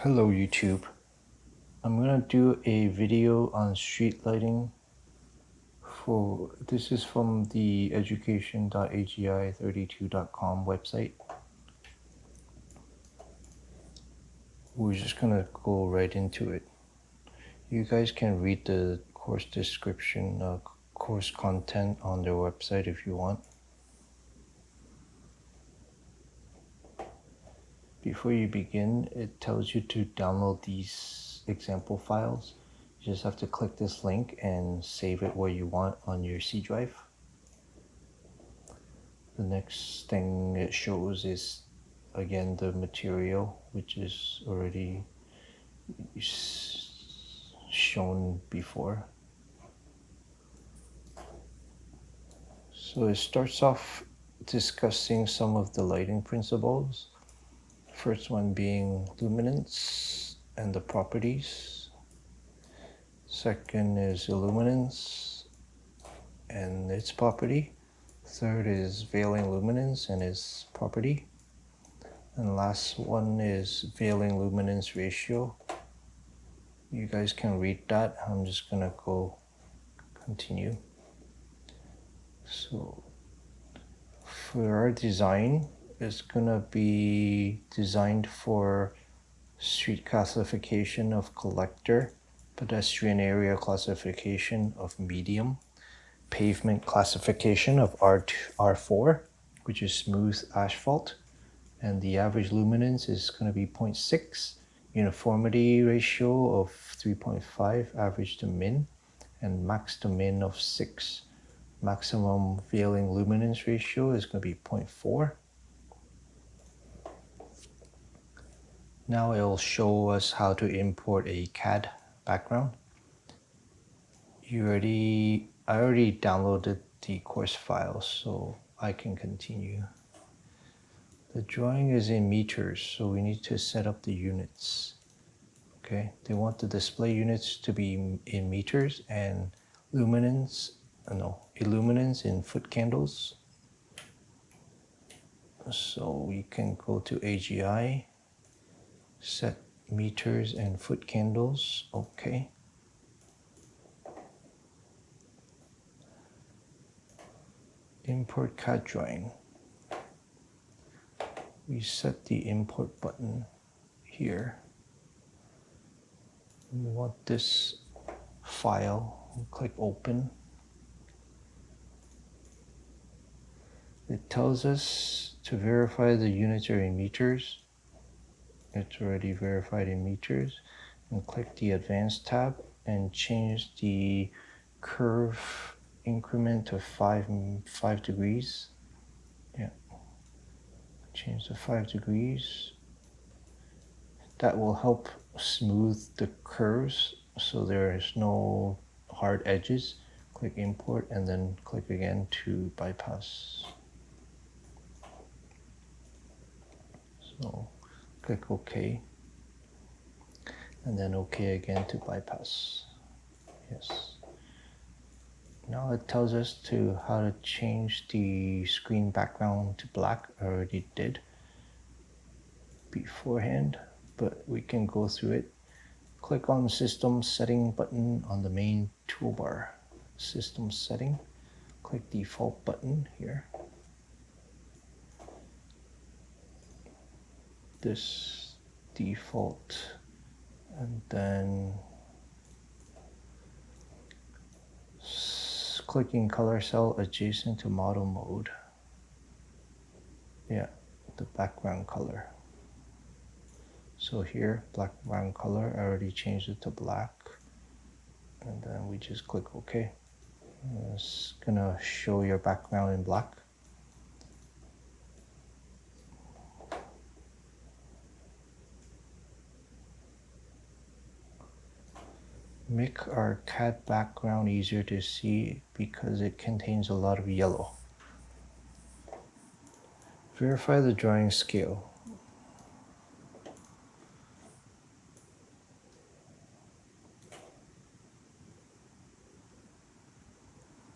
Hello YouTube. I'm gonna do a video on street lighting this is from the education.agi32.com website. We're just gonna go right into it. You guys can read the course description, course content on their website if you want. Before you begin, it tells you to download these example files. You just have to click this link and save it where you want on your C drive. The next thing it shows is again the material, which is already shown before. So it starts off discussing some of the lighting principles. First one being luminance and the properties. Second is illuminance and its property. Third is veiling luminance and its property. And last one is veiling luminance ratio. You guys can read that. I'm just gonna go continue. So for our design, it's gonna be designed for street classification of collector, pedestrian area classification of medium, pavement classification of R4, which is smooth asphalt, and the average luminance is going to be 0.6, uniformity ratio of 3.5, average to min, and max to min of 6. Maximum veiling luminance ratio is going to be 0.4. Now it will show us how to import a CAD background. I already downloaded the course file, so I can continue. The drawing is in meters, so we need to set up the units. Okay, they want the display units to be in meters and illuminance in foot candles. So we can go to AGI, set meters and foot candles. Okay. Import CAD drawing. We set the import button here. We want this file. We'll click open. It tells us to verify the units are in meters. It's already verified in meters. And click the advanced tab and change the curve increment to 5 degrees. Yeah. Change to 5 degrees. That will help smooth the curves so there is no hard edges. Click import and then click again to bypass. So click OK and then OK again to bypass. Yes. Now it tells us how to change the screen background to black. I already did beforehand, but we can go through it. Click on System Setting button on the main toolbar. System Setting. Click Default button here. This default, and then clicking color cell adjacent to model mode. Yeah, the background color. So here, background color, I already changed it to black. And then we just click OK. It's gonna show your background in black. Make our CAD background easier to see because it contains a lot of yellow. Verify the drawing scale.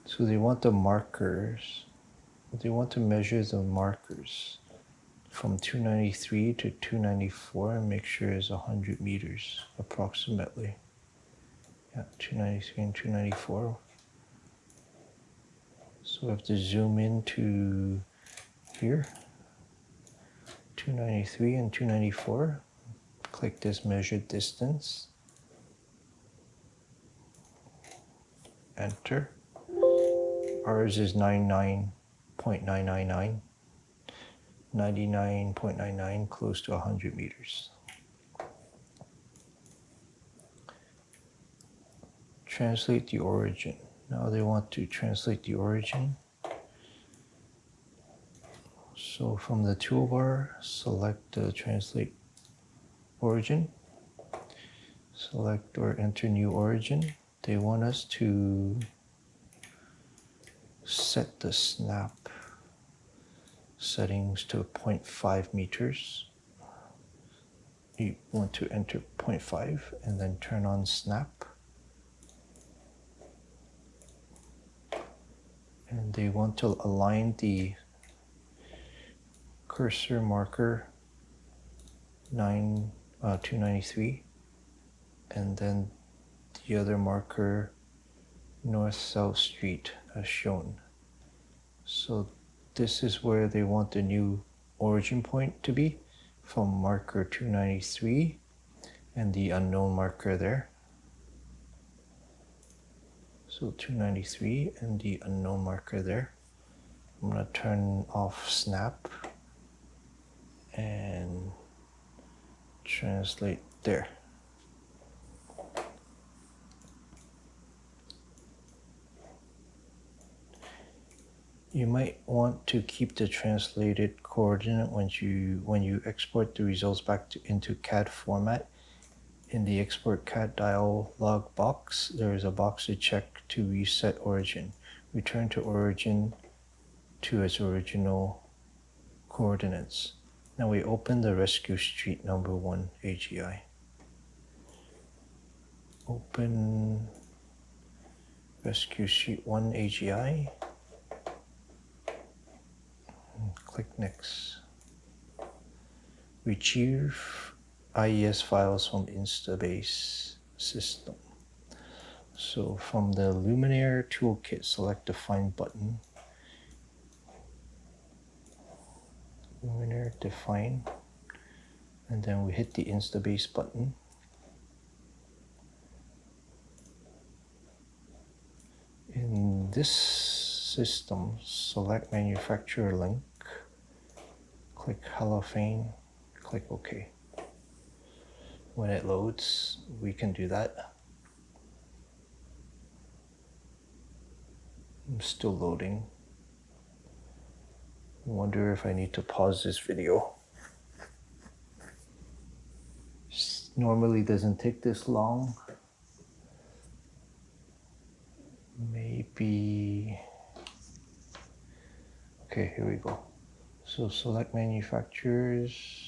So they want the markers. They want to measure the markers from 293 to 294 and make sure it's 100 meters approximately. Yeah, 293 and 294. So we have to zoom in to here, 293 and 294. Click this measure distance. Enter. Ours is 99.999. 99.99, close to 100 meters. Translate the origin. Now they want to translate the origin. So from the toolbar, select the translate origin. Select or enter new origin. They want us to set the snap settings to 0.5 meters. You want to enter 0.5 and then turn on snap. And they want to align the cursor marker 293 and then the other marker north-south street as shown. So this is where they want the new origin point to be, from marker 293 and the unknown marker there. So 293 and the unknown marker there. I'm going to turn off snap and translate there. You might want to keep the translated coordinate when you export the results back into CAD format. In the export CAD dialog box, there is a box to check to reset origin. Return to origin to its original coordinates. Now we open the rescue street number 1 AGI. Open rescue street 1 AGI. Click next. Retrieve IES files from Instabase system. So from the Luminaire toolkit, select the find button. Luminaire define, and then we hit the Instabase button. In this system, select manufacturer link, click halophane, click OK. When it loads, we can do that. I'm still loading. I wonder if I need to pause this video. Normally doesn't take this long. Maybe. Okay, here we go. So select manufacturers.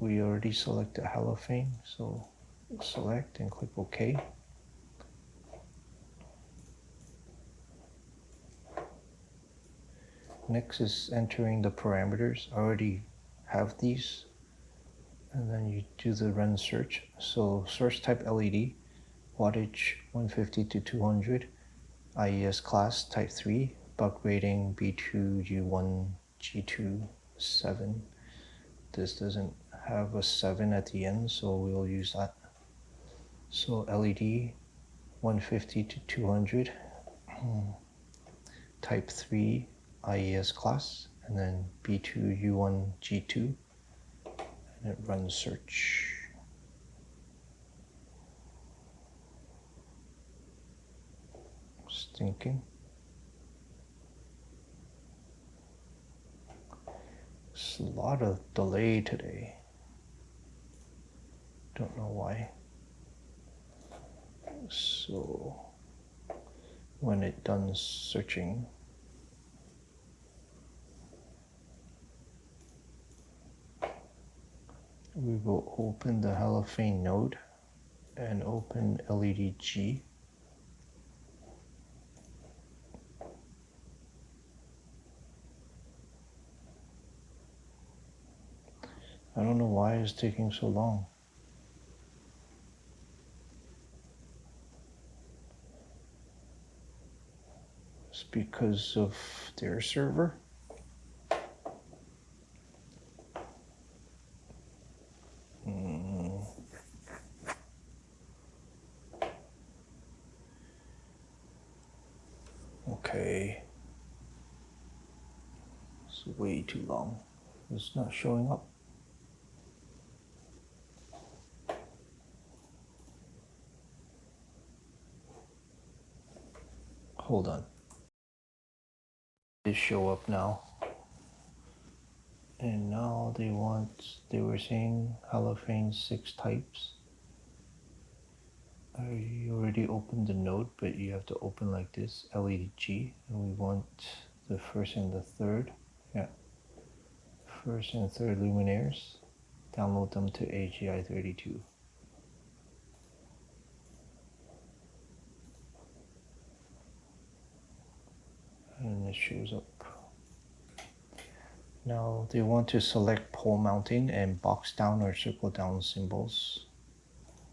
We already selected halophane, so select and click OK. Next is entering the parameters. I already have these. And then you do the run search. So source type LED, wattage 150 to 200, IES class type 3, buck rating B2, G1, G2, 7. This doesn't have a 7 at the end, so we'll use that. So LED 150 to 200, type 3 IES class, and then B2, U1, G2, and it runs search. Thinking. It's a lot of delay today. Don't know why. So when it done searching, we will open the halophane node and open LED G. I don't know why it's taking so long. It's because of their server. Okay. It's way too long. It's not showing up. Hold on. They show up now. And now they were saying halophane 6 types. You already opened the node, but you have to open like this, LED-G, and we want the first and the third. Yeah. First and third luminaires. Download them to Agi32. And it shows up. Now they want to select pole mounting and box down or circle down symbols.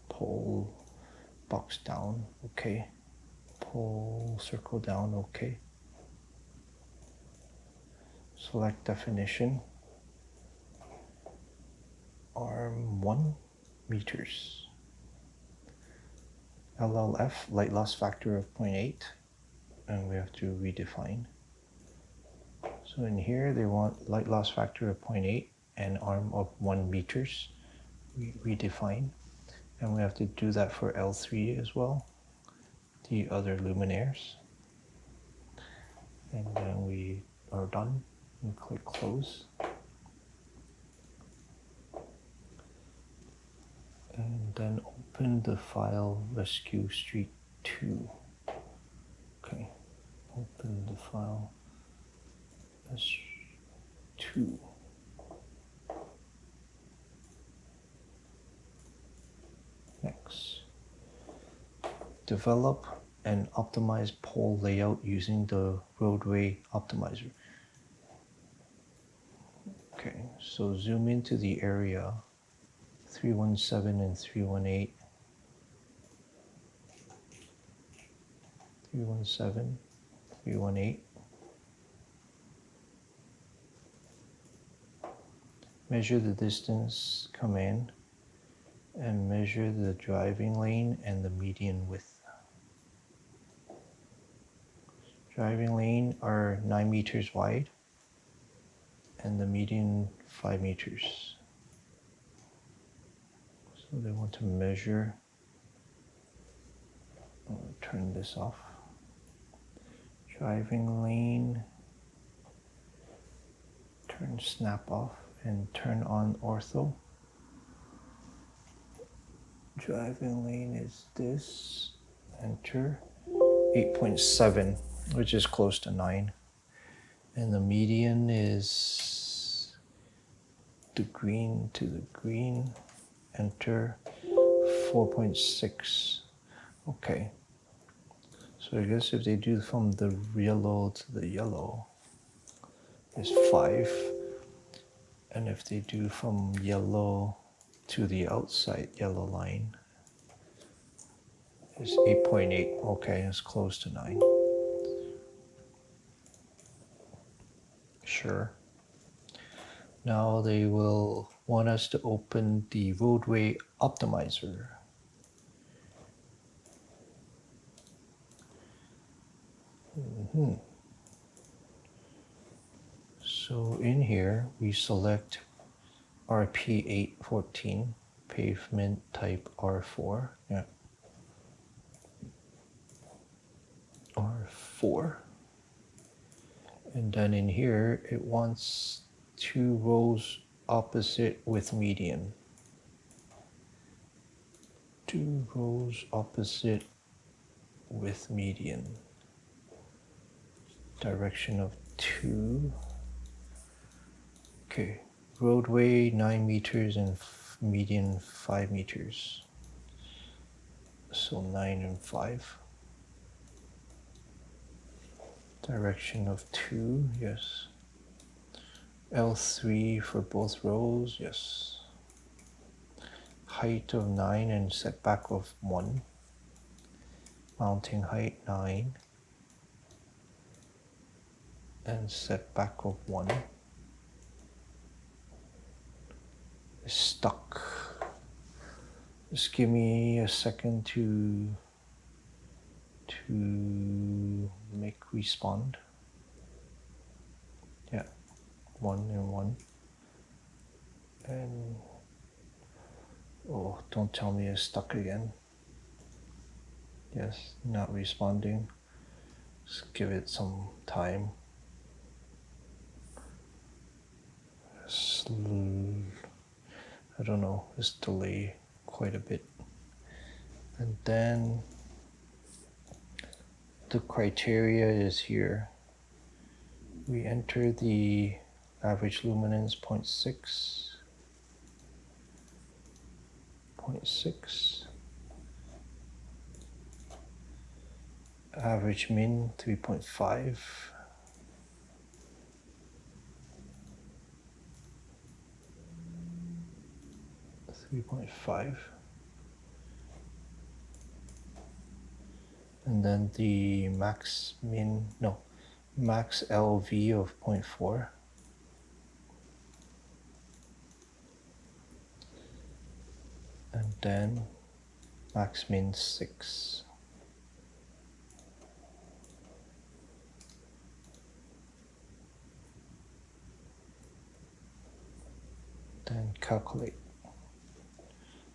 Pole, box down, okay. Pole, circle down, okay. Select definition. Arm 1 meters. LLF, light loss factor of 0.8. And we have to redefine. So in here they want light loss factor of 0.8 and arm of 1 meters. We redefine. And we have to do that for L3 as well, the other luminaires. And then we are done. We click close. And then open the file rescue street 2. Okay, open the file S2. Next. Develop and optimize pole layout using the Roadway optimizer. Okay, so zoom into the area 317 and 318. 317, 318. Measure the distance command and measure the driving lane and the median width. Driving lane are 9 meters wide and the median 5 meters. So they want to measure. I'll turn this off. Driving lane, turn snap off and turn on ortho. Driving lane is this, enter, 8.7, which is close to 9. And the median is the green to the green, enter, 4.6. Okay. So I guess if they do from the yellow to the yellow, it's 5. And if they do from yellow to the outside yellow line, it's 8.8. Okay, it's close to 9. Sure. Now they will want us to open the Roadway optimizer. So in here, we select RP814, pavement type R4. Yeah. R4. And then in here, it wants 2 rows opposite with median. 2 rows opposite with median. Direction of 2. Okay, roadway 9 meters and median 5 meters. So 9 and 5. Direction of 2, yes. L3 for both rows, yes. height of 9 and setback of 1. Mounting height 9 and setback of 1. It's stuck. Just give me a second to make respond. Yeah, 1 and 1. And oh, don't tell me it's stuck again. Yes, not responding. Just give it some time. I don't know, it's delay quite a bit. And then the criteria is here. We enter the average luminance 0.6, 0.6, average min 3.5, and then the max LV of 0.4, and then max min 6. Then calculate.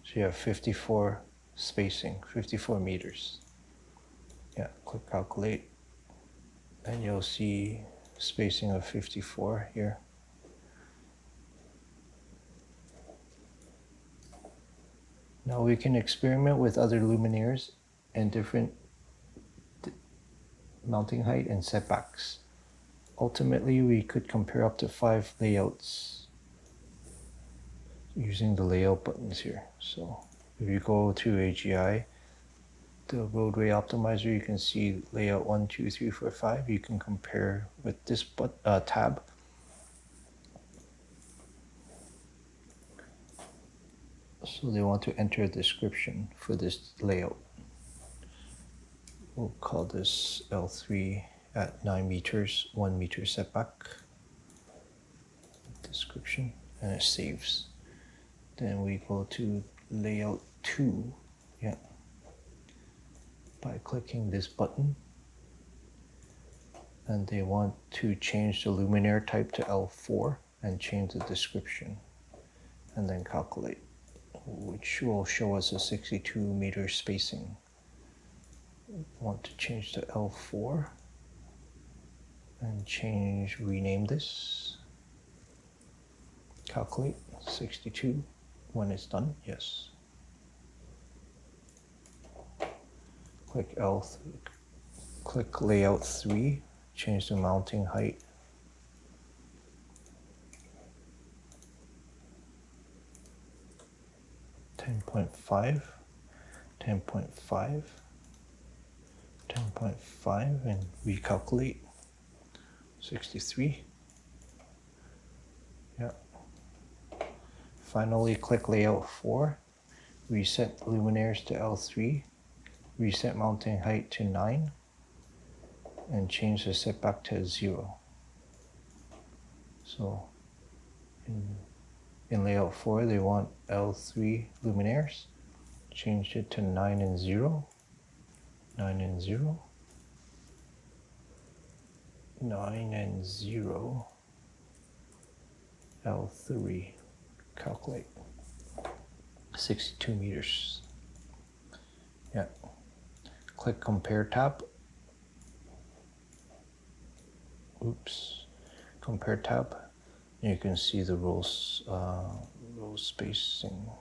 So you have 54 spacing, 54 meters. Yeah, click calculate, and you'll see spacing of 54 here. Now we can experiment with other luminaires and different mounting height and setbacks. Ultimately, we could compare up to 5 layouts using the layout buttons here. So if you go to AGI, the Roadway optimizer, you can see layout 1, 2, 3, 4, 5. You can compare with this tab. So they want to enter a description for this layout. We'll call this L3 at 9 meters, 1 meter setback. Description, and it saves. Then we go to layout 2, yeah, by clicking this button. And they want to change the luminaire type to L4 and change the description, and then calculate, which will show us a 62 meter spacing. Want to change to L4 and rename this. Calculate 62 when it's done, yes. Click layout 3, change the mounting height. Ten 10.5, 10.5, 10.5, and recalculate 63. Yeah. Finally, click layout 4, reset luminaires to L3, reset mounting height to 9, and change the setback to 0. So in layout 4, they want L3 luminaires. Changed it to 9 and 0. 9 and 0. 9 and 0. L3. Calculate. 62 meters. Yeah. Click compare tab. Oops. Compare tab. You can see the row spacing.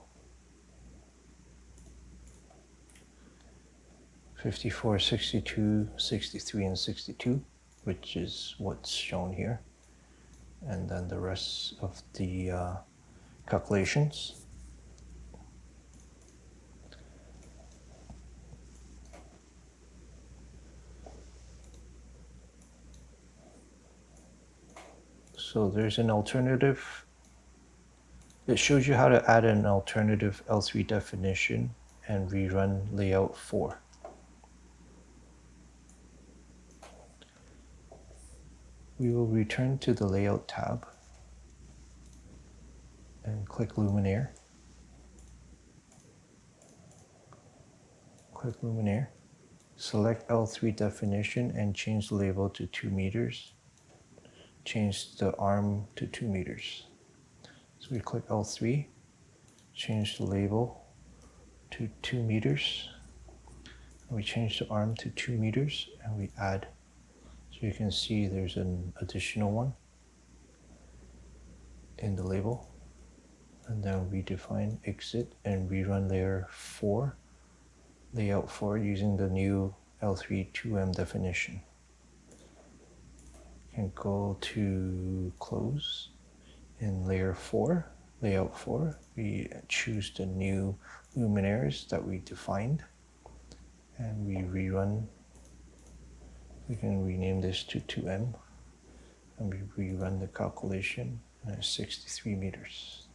54, 62, 63, and 62, which is what's shown here. And then the rest of the calculations. So there's an alternative. It shows you how to add an alternative L3 definition and rerun layout 4. We will return to the layout tab and click Luminaire. Click Luminaire. Select L3 definition and change the label to 2 meters. Change the arm to 2 meters. So we click L3, change the label to 2 meters. And we change the arm to 2 meters and we add. So you can see there's an additional one in the label. And then we define exit and rerun layer 4, layout 4 using the new L3 2M definition. You can go to close. In layer 4, layout 4, we choose the new luminaires that we defined and we rerun. We can rename this to 2M and we rerun the calculation and it's 63 meters.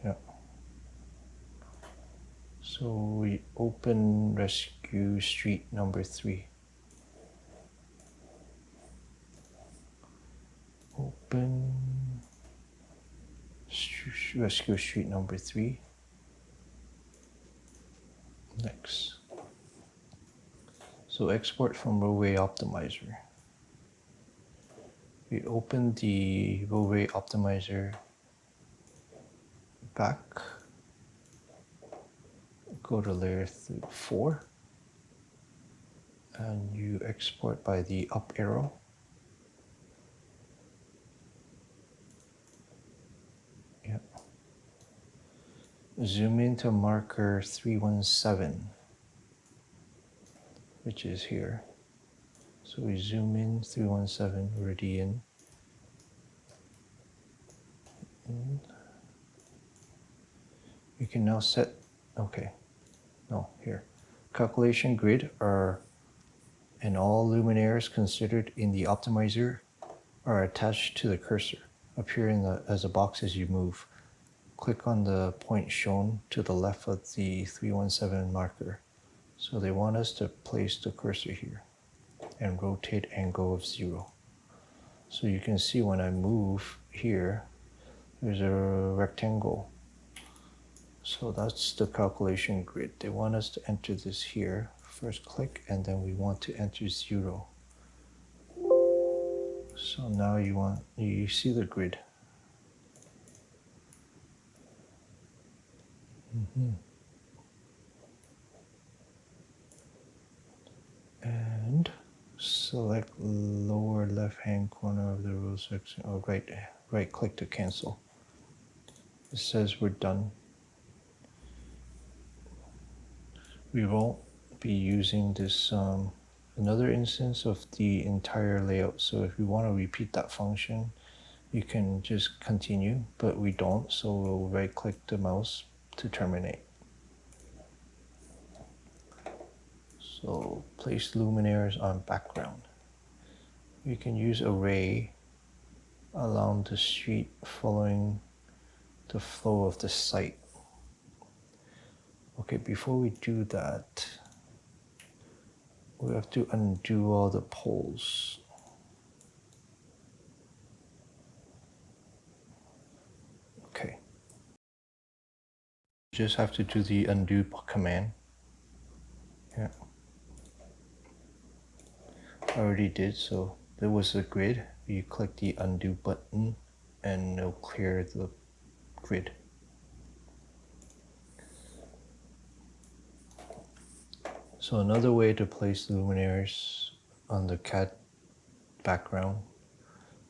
Yeah. So we open rescue street number 3. Open rescue street number 3. Next. So export from Roadway Optimizer. We open the Roadway Optimizer back. Go to layer 4. And you export by the up arrow. Yep. Zoom into marker 317, which is here. So we zoom in 317, already in. And you can now set, okay, no, here. Calculation grid are, and all luminaires considered in the optimizer are attached to the cursor, appearing as a box as you move. Click on the point shown to the left of the 317 marker. So they want us to place the cursor here and rotate angle of 0. So you can see when I move here, there's a rectangle. So that's the calculation grid. They want us to enter this here. First click and then we want to enter 0. So now you see the grid. And select lower left hand corner of the row section, or right click to cancel. It says we're done. We won't be using this another instance of the entire layout. So if you want to repeat that function, you can just continue, but we don't, so we'll right click the mouse to terminate. So place luminaires on background. We can use array along the street following the flow of the site. Okay, before we do that, we have to undo all the poles. Okay. Just have to do the undo command. Yeah. I already did, so there was a grid. You click the undo button and it'll clear the grid. So another way to place luminaires on the CAD background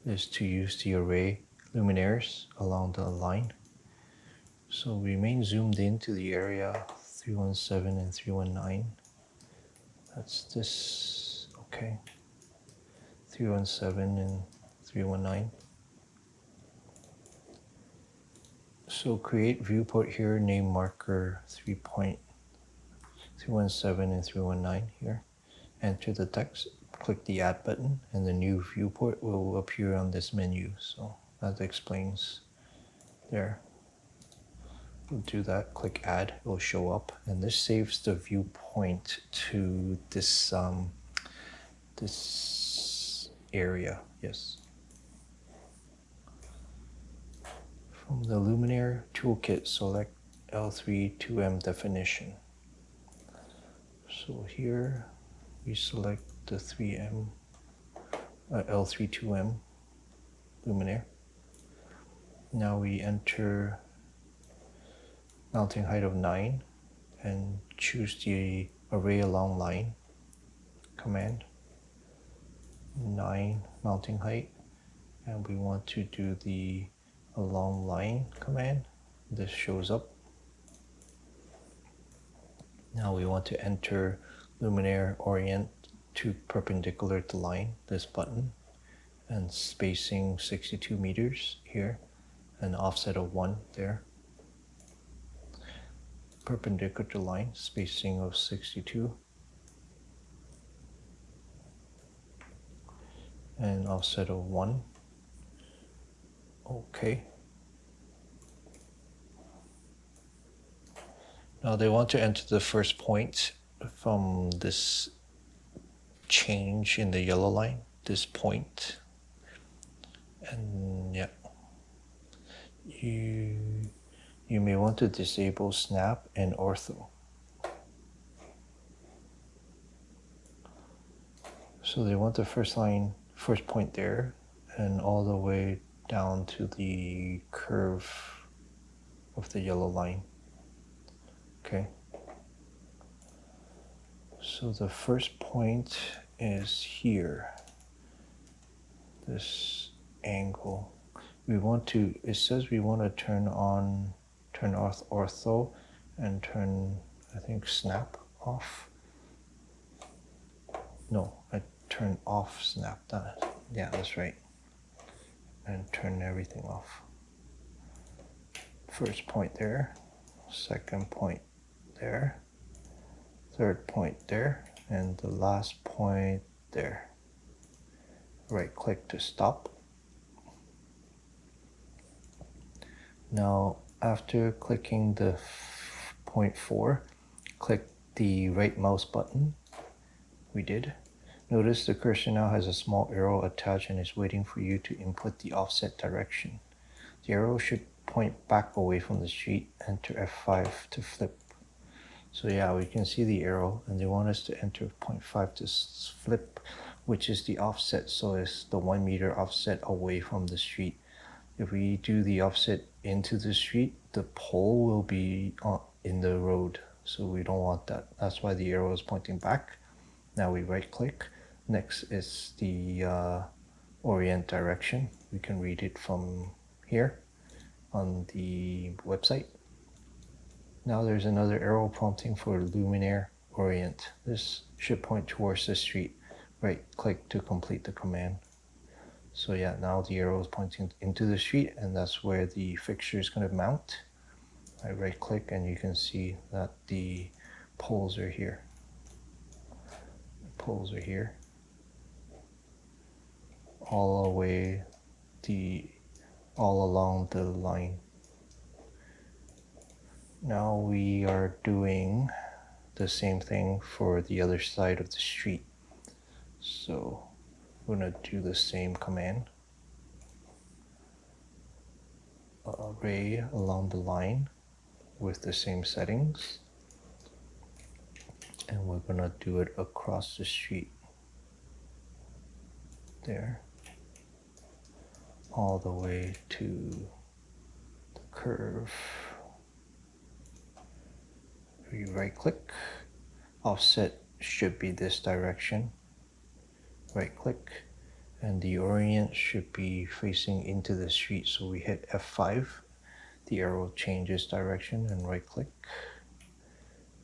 is to use the array luminaires along the line. So we remain zoomed into the area 317 and 319. That's this, okay. 317 and 319. So create viewport here, name marker 3.317 and 319 here. Enter the text, click the add button and the new viewport will appear on this menu. So that explains there. We'll do that, click add, it will show up, and this saves the viewpoint to this this area. Yes. From the Luminaire toolkit, select L32M definition. So here we select the L32M Luminaire. Now we enter mounting height of 9 and choose the array along line command. 9 mounting height, and we want to do the along line command. This shows up. Now we want to enter Luminaire orient to perpendicular to line, this button, and spacing 62 meters here, and offset of 1 there. Perpendicular to line, spacing of 62, and offset of 1. Okay. Now they want to enter the first point from this change in the yellow line, this point. And yeah, you may want to disable snap and ortho. So they want the first point there, and all the way down to the curve of the yellow line. Okay. So the first point is here. This angle. It says we want to turn off ortho and turn, I think, snap off. No, I turn off snap. Yeah, that's right. And turn everything off. First point there, second point there, third point there, and the last point there. Right click to stop. Now, after clicking the point 4, click the right mouse button. We did. Notice the cursor now has a small arrow attached and is waiting for you to input the offset direction. The arrow should point back away from the street. Enter F5 to flip. So yeah, we can see the arrow, and they want us to enter 0.5 to flip, which is the offset. So it's the 1 meter offset away from the street. If we do the offset into the street, the pole will be in the road. So we don't want that. That's why the arrow is pointing back. Now we right click. Next is the orient direction. We can read it from here on the website. Now there's another arrow prompting for Luminaire orient. This should point towards the street. Right click to complete the command. So yeah, now the arrow is pointing into the street, and that's where the fixture is going to mount. I right click and you can see that the poles are here. The poles are here. All along the line. Now we are doing the same thing for the other side of the street. So we're going to do the same command. Array along the line with the same settings. And we're going to do it across the street. There. All the way to the curve. We right click. Offset should be this direction. Right click, and the orient should be facing into the street. So we hit F5, the arrow changes direction, and right click.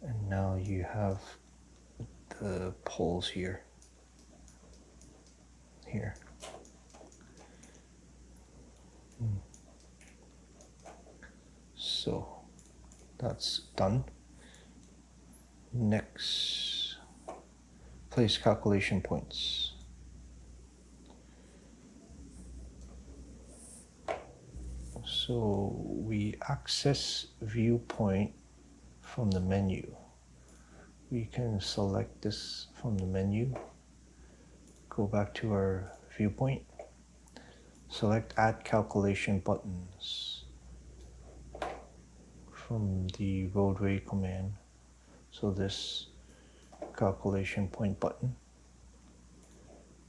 And now you have the poles here. So that's done. Next, place calculation points. So we access viewpoint from the menu. We can select this from the menu, go back to our viewpoint, select add calculation buttons from the Roadway command. So this calculation point button,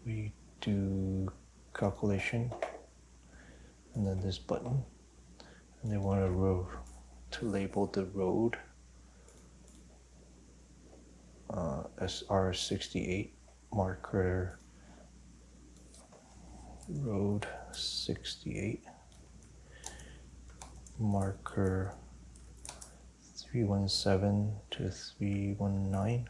we do calculation, and then this button, and they want to label the road SR68 marker road 68 marker 317 to 319.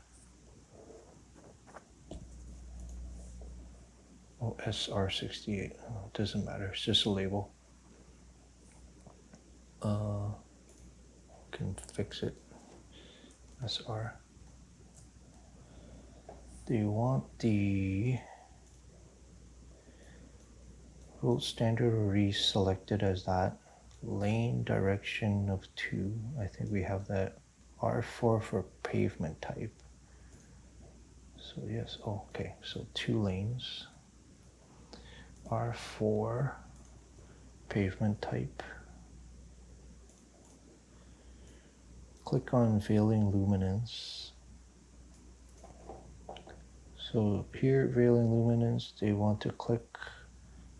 Oh, SR68. Oh, doesn't matter. It's just a label. Can fix it. SR. Do you want the road standard already selected as that? Lane direction of 2. I think we have that. R4 for pavement type. So yes, oh, okay, so 2 lanes. R4 pavement type. Click on veiling luminance. So here, veiling luminance, they want to click,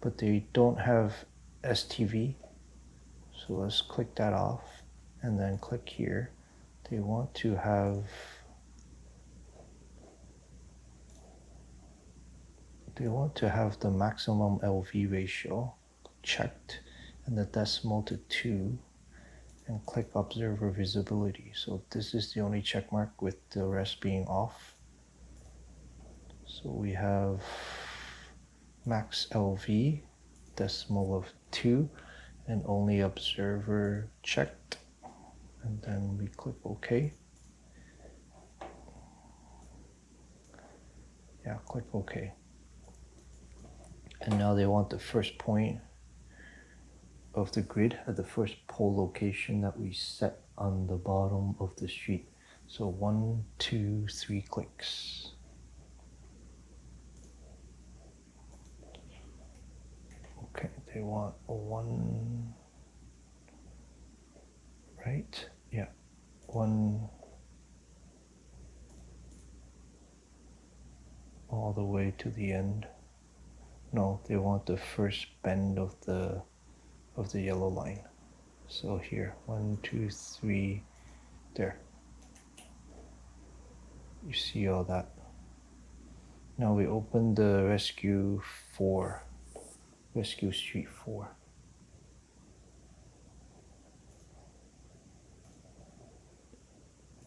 but they don't have STV. So let's click that off and then click here. They want to have the maximum LV ratio checked and the decimal to 2, and click observer visibility. So this is the only check mark with the rest being off. So we have max LV, decimal of 2, and only observer checked. And then we click OK. Yeah, click OK. And now they want the first point of the grid at the first pole location that we set on the bottom of the street. So 1, 2, 3 clicks. Okay, they want 1, right? Yeah, 1 all the way to the end. No, they want the first bend of the yellow line. So here, 1, 2, 3, there. You see all that. Now we open the Rescue Street 4.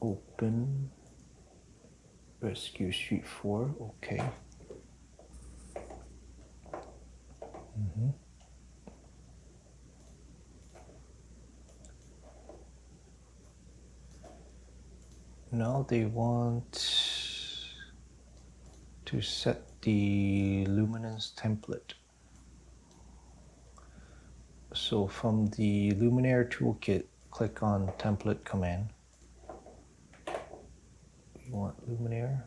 Open Rescue Street 4, okay. Now they want to set the luminance template. So from the Luminaire toolkit, click on template command. We want Luminaire,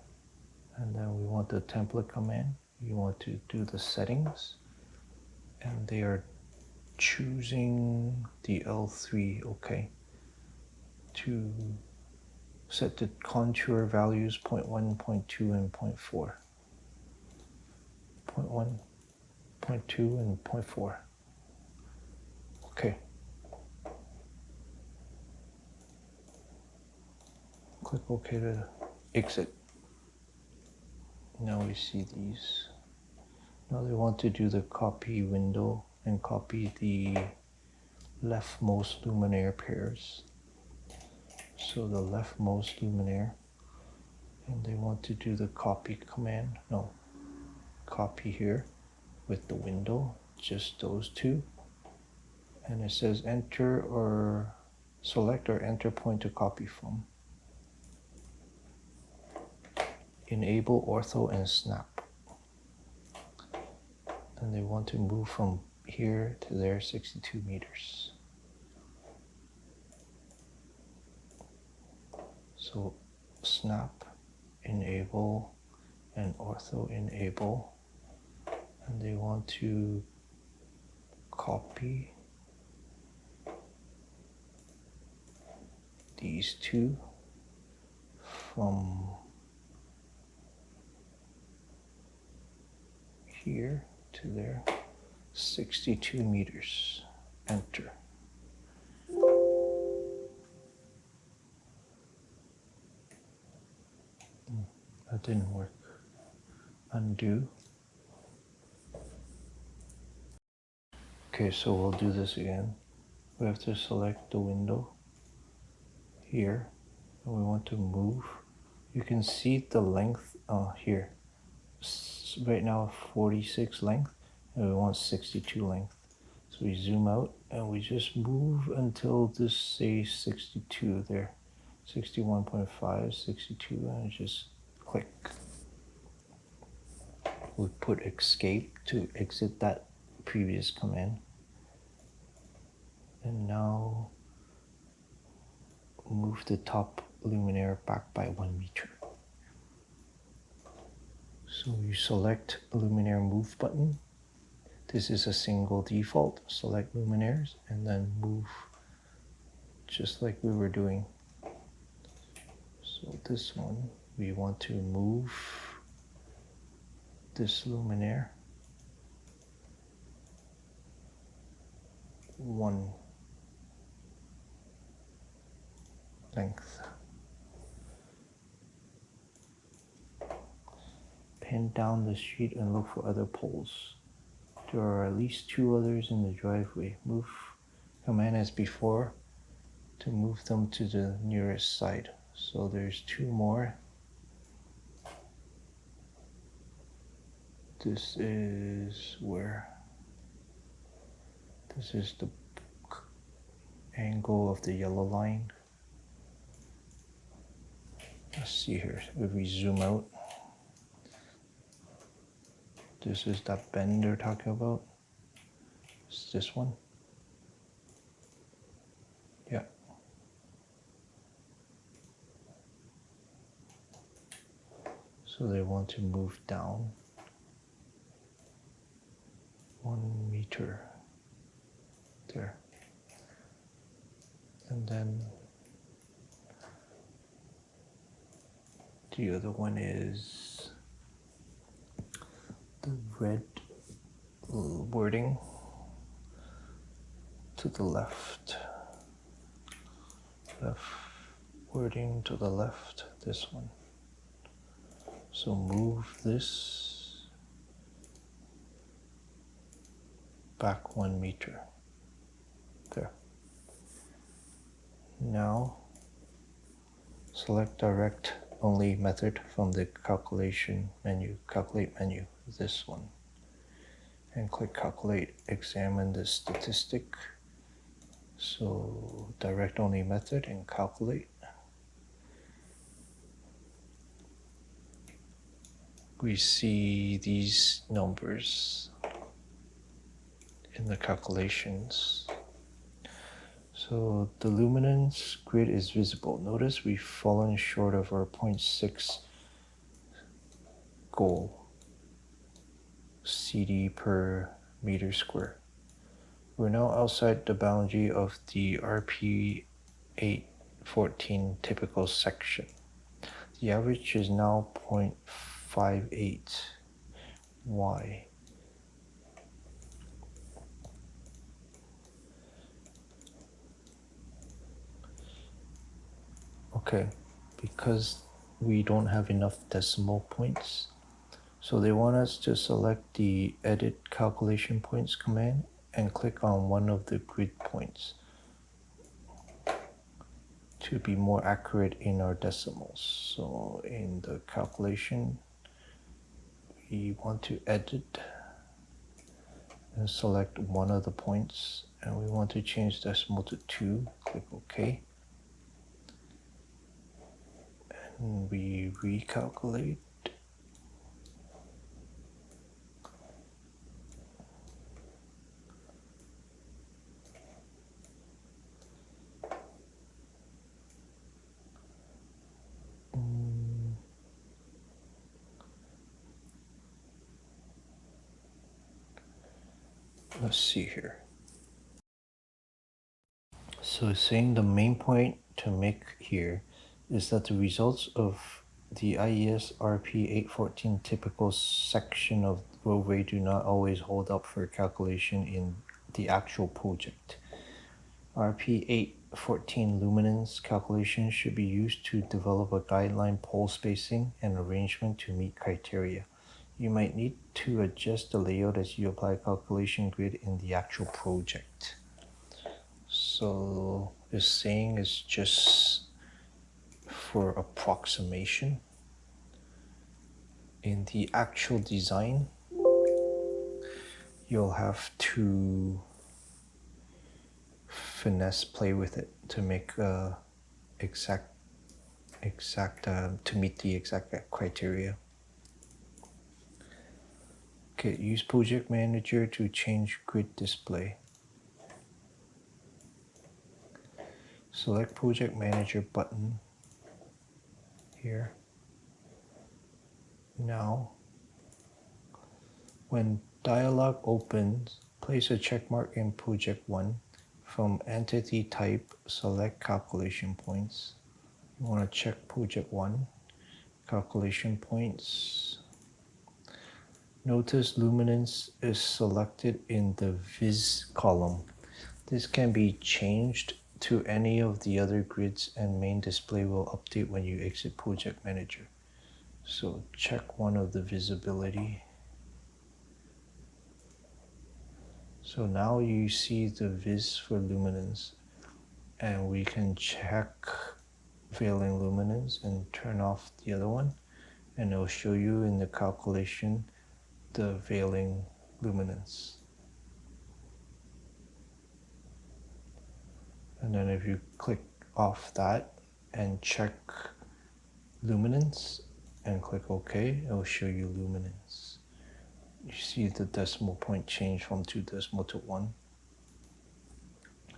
and then we want the template command. You want to do the settings, and they are choosing the L3, okay, to set the contour values 0.1, 0.2, and 0.4. 0.1, 0.2, and 0.4. Okay. Click OK to exit. Now we see these. Now they want to do the copy window and copy the leftmost luminaire pairs. So the leftmost luminaire, and they want to do the copy command. No, copy here with the window, just those two. And it says enter or select or enter point to copy from. Enable ortho and snap. And they want to move from here to there 62 meters. So snap, enable, and ortho enable, and they want to copy these two from here to there, 62 meters. Enter. That didn't work. Undo. Okay, so we'll do this again. We have to select the window here, and we want to move. You can see the length here. Right now 46 length, and we want 62 length. So we zoom out and we just move until this says 62 there. 61.5, 62, and just click. We put escape to exit that previous command. And now move the top luminaire back by 1 meter. So you select luminaire move button. This is a single default. Select luminaires and then move just like we were doing. So this one, we want to move this luminaire 1 length. Pin down the street and look for other poles. There are at least 2 others in the driveway. Move command as before to move them to the nearest side. So there's 2 more. This is where? This is the angle of the yellow line. Let's see here. If we zoom out, this is that bend they're talking about. It's this one. Yeah. So they want to move down 1 meter there. And then the other one is the red wording to the left. Left wording to the left, this one. So move this back 1 meter. There. Now select direct only method from the calculate menu, this one, and click calculate. Examine the statistic. So direct only method and calculate. We see these numbers in the calculations. So the luminance grid is visible. Notice we've fallen short of our 0.6 goal, CD per meter square. We're now outside the boundary of the RP 814 typical section. The average is now 0.58. Why? Okay, because we don't have enough decimal points. So they want us to select the edit calculation points command and click on one of the grid points to be more accurate in our decimals. So in the calculation, we want to edit and select one of the points, and we want to change decimal to 2. Click OK. And we recalculate. Let's see here. So it's saying the main point to make here is that the results of the IES RP814 typical section of roadway do not always hold up for calculation in the actual project. RP814 luminance calculations should be used to develop a guideline pole spacing and arrangement to meet criteria. You might need to adjust the layout as you apply calculation grid in the actual project. So this saying is just for approximation. In the actual design, you'll have to finesse play with it to make to meet the exact criteria. Okay, use project manager to change grid display. Select project manager button here. Now, when dialog opens, place a checkmark in project 1. From entity type, select calculation points. You want to check project 1, calculation points. Notice luminance is selected in the Viz column. This can be changed to any of the other grids, and main display will update when you exit project manager. So check one of the visibility. So now you see the Viz for luminance, and we can check veiling luminance and turn off the other one, and it'll show you in the calculation the veiling luminance. And then if you click off that and check luminance and click OK, it'll show you luminance. You see the decimal point change from 2 decimal to 1.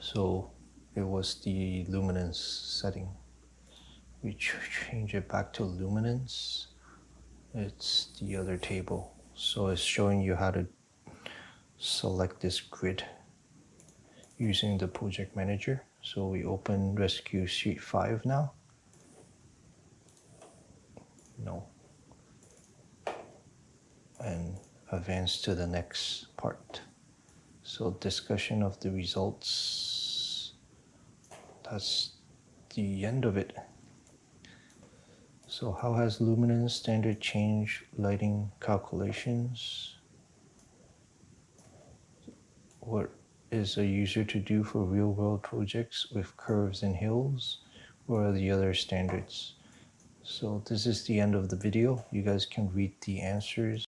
So it was the luminance setting. We change it back to luminance. It's the other table. So it's showing you how to select this grid using the project manager. So we open rescue sheet 5 now. No. And advance to the next part. So discussion of the results. That's the end of it. So how has luminance standard changed lighting calculations? What is a user to do for real-world projects with curves and hills? What are the other standards? So this is the end of the video. You guys can read the answers